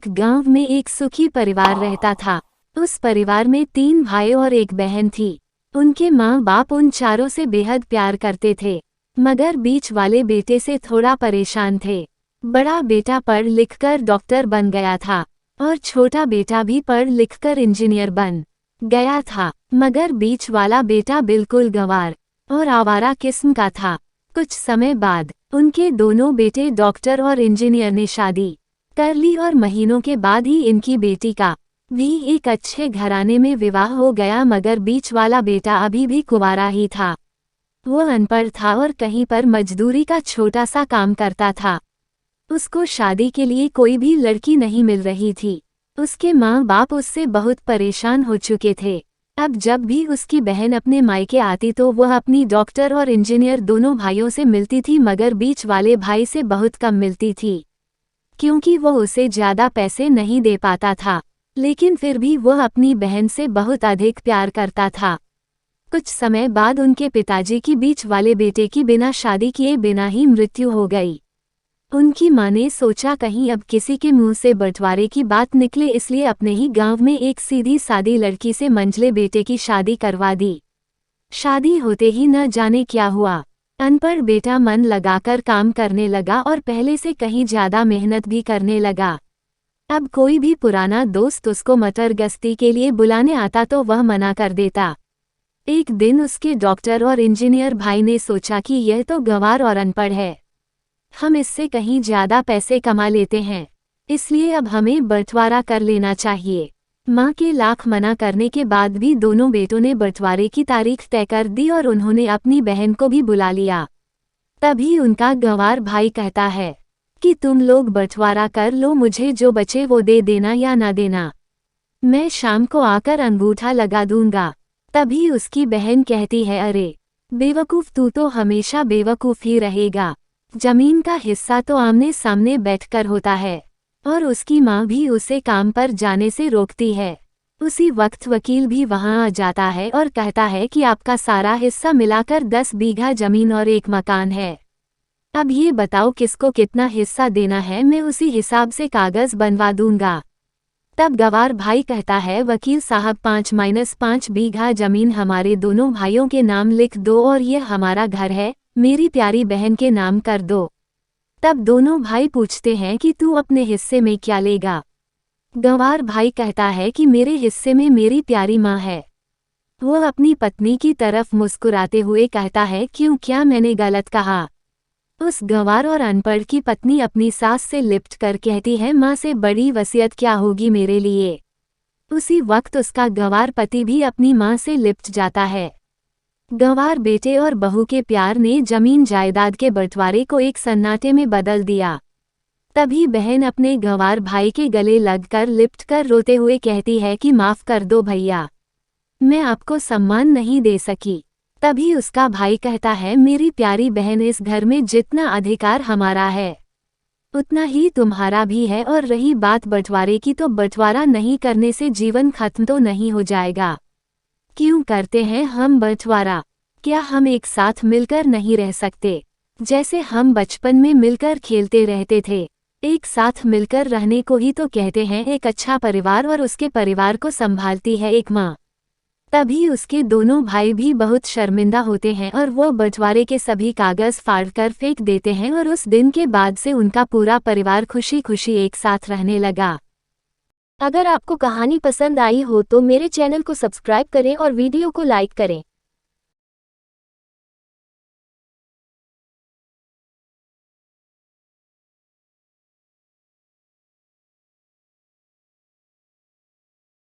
एक गांव में एक सुखी परिवार रहता था। उस परिवार में 3 भाई और एक बहन थी। उनके माँ बाप उन चारों से बेहद प्यार करते थे, मगर बीच वाले बेटे से थोड़ा परेशान थे। बड़ा बेटा पढ़ लिखकर डॉक्टर बन गया था और छोटा बेटा भी पढ़ लिखकर इंजीनियर बन गया था, मगर बीच वाला बेटा बिल्कुल गंवार और आवारा किस्म का था। कुछ समय बाद उनके दोनों बेटे डॉक्टर और इंजीनियर ने शादी कर ली और महीनों के बाद ही इनकी बेटी का भी एक अच्छे घराने में विवाह हो गया, मगर बीच वाला बेटा अभी भी कुंवारा ही था। वो अनपढ़ था और कहीं पर मजदूरी का छोटा सा काम करता था। उसको शादी के लिए कोई भी लड़की नहीं मिल रही थी। उसके माँ बाप उससे बहुत परेशान हो चुके थे। अब जब भी उसकी बहन अपने मायके आती तो वह अपनी डॉक्टर और इंजीनियर दोनों भाइयों से मिलती थी, मगर बीच वाले भाई से बहुत कम मिलती थी, क्योंकि वो उसे ज़्यादा पैसे नहीं दे पाता था। लेकिन फिर भी वह अपनी बहन से बहुत अधिक प्यार करता था। कुछ समय बाद उनके पिताजी की बीच वाले बेटे की बिना शादी किए बिना ही मृत्यु हो गई। उनकी माँ ने सोचा कहीं अब किसी के मुंह से बंटवारे की बात निकले, इसलिए अपने ही गांव में एक सीधी सादी लड़की से मंझले बेटे की शादी करवा दी। शादी होते ही न जाने क्या हुआ, अनपढ़ बेटा मन लगाकर काम करने लगा और पहले से कहीं ज्यादा मेहनत भी करने लगा। अब कोई भी पुराना दोस्त उसको मटर गश्ती के लिए बुलाने आता तो वह मना कर देता। एक दिन उसके डॉक्टर और इंजीनियर भाई ने सोचा कि यह तो गंवार और अनपढ़ है, हम इससे कहीं ज्यादा पैसे कमा लेते हैं, इसलिए अब हमें बंटवारा कर लेना चाहिए। माँ के लाख मना करने के बाद भी दोनों बेटों ने बंटवारे की तारीख तय कर दी और उन्होंने अपनी बहन को भी बुला लिया। तभी उनका गंवार भाई कहता है कि तुम लोग बंटवारा कर लो, मुझे जो बचे वो दे देना या ना देना, मैं शाम को आकर अंगूठा लगा दूंगा। तभी उसकी बहन कहती है, अरे बेवकूफ़, तू तो हमेशा बेवकूफ़ ही रहेगा। जमीन का हिस्सा तो आमने सामने बैठकर होता है। और उसकी माँ भी उसे काम पर जाने से रोकती है। उसी वक्त वकील भी वहाँ आ जाता है और कहता है कि आपका सारा हिस्सा मिलाकर 10 बीघा जमीन और एक मकान है। अब ये बताओ किसको कितना हिस्सा देना है, मैं उसी हिसाब से कागज बनवा दूंगा। तब गंवार भाई कहता है, वकील साहब 5-5 बीघा जमीन हमारे दोनों भाइयों के नाम लिख दो और ये हमारा घर है, मेरी प्यारी बहन के नाम कर दो। तब दोनों भाई पूछते हैं कि तू अपने हिस्से में क्या लेगा। गंवार भाई कहता है कि मेरे हिस्से में मेरी प्यारी माँ है। वह अपनी पत्नी की तरफ मुस्कुराते हुए कहता है, क्यों, क्या मैंने गलत कहा? उस गंवार और अनपढ़ की पत्नी अपनी सास से लिपट कर कहती है, माँ से बड़ी वसीयत क्या होगी मेरे लिए। उसी वक्त उसका गंवार पति भी अपनी माँ से लिपट जाता है। गंवार बेटे और बहू के प्यार ने जमीन जायदाद के बंटवारे को एक सन्नाटे में बदल दिया। तभी बहन अपने गंवार भाई के गले लगकर लिपटकर रोते हुए कहती है कि माफ़ कर दो भैया, मैं आपको सम्मान नहीं दे सकी। तभी उसका भाई कहता है, मेरी प्यारी बहन, इस घर में जितना अधिकार हमारा है उतना ही तुम्हारा भी है, और रही बात बंटवारे की, तो बंटवारा नहीं करने से जीवन खत्म तो नहीं हो जाएगा। क्यों करते हैं हम बंटवारा? क्या हम एक साथ मिलकर नहीं रह सकते? जैसे हम बचपन में मिलकर खेलते रहते थे। एक साथ मिलकर रहने को ही तो कहते हैं एक अच्छा परिवार, और उसके परिवार को संभालती है एक माँ। तभी उसके दोनों भाई भी बहुत शर्मिंदा होते हैं और वो बंटवारे के सभी कागज फाड़कर फेंक देते हैं, और उस दिन के बाद से उनका पूरा परिवार खुशी खुशी एक साथ रहने लगा। अगर आपको कहानी पसंद आई हो तो मेरे चैनल को सब्सक्राइब करें और वीडियो को लाइक करें।